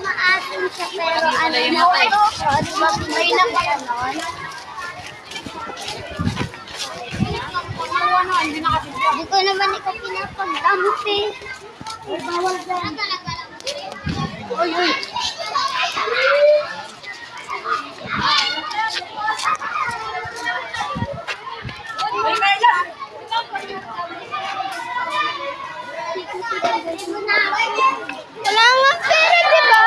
Maasin siya pero ano na ito? Diba may lang ba ganon? Hindi ko naman ikaw pinapagdamot eh. Bawal dyan. Uy, uy. Wala nga pera, di ba?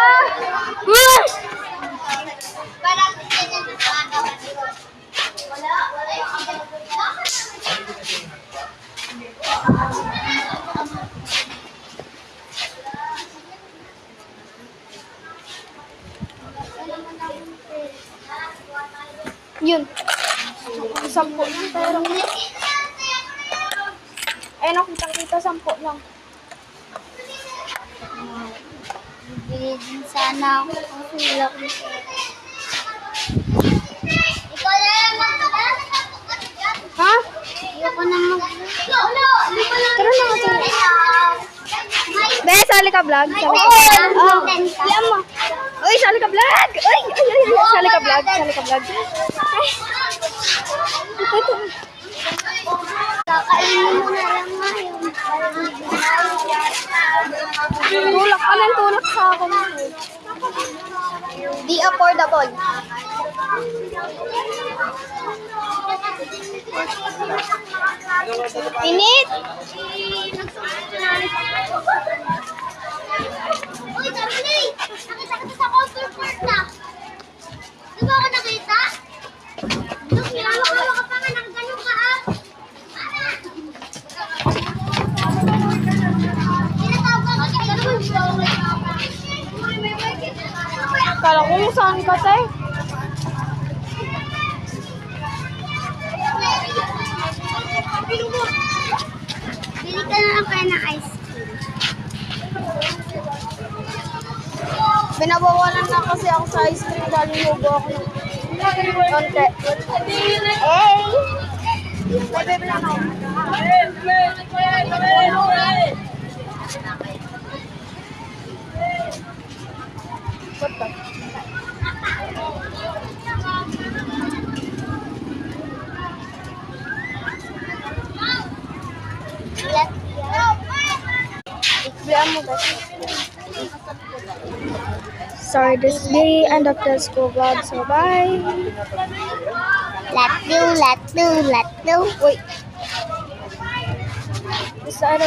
Yun. 10 lang pero. Ayun ako, kitang-kita 10 lang. Bili din sana ako kasi wala ko. Ikaw na lang mag-vlog. Ha? Ayoko na mag-vlog. Tara na nga sa'yo. Be, sali ka vlog? Yan mo. Uy, sali ka vlog! Uy, sali ka vlog. Sali ka vlog. Ito. Kakainin mo na lang ngayon. Tulak ka lang, tulak sa akin. Di affordable. Init! Uy, Tamili! Nakita ka sa counter court na. Di ba ako nakita? Look, nilalawa ka pa nga, nakagano ka ah. Kala ko yung saan ka, tay? Bili ka na lang kaya ng ice cream. Binabawalan na kasi ako sa ice cream dahil hubo ako ng konti. Hey! Bebe na ako. What the? Sorry, this is the end of the school vlog, so bye. Let's do. Wait. This side of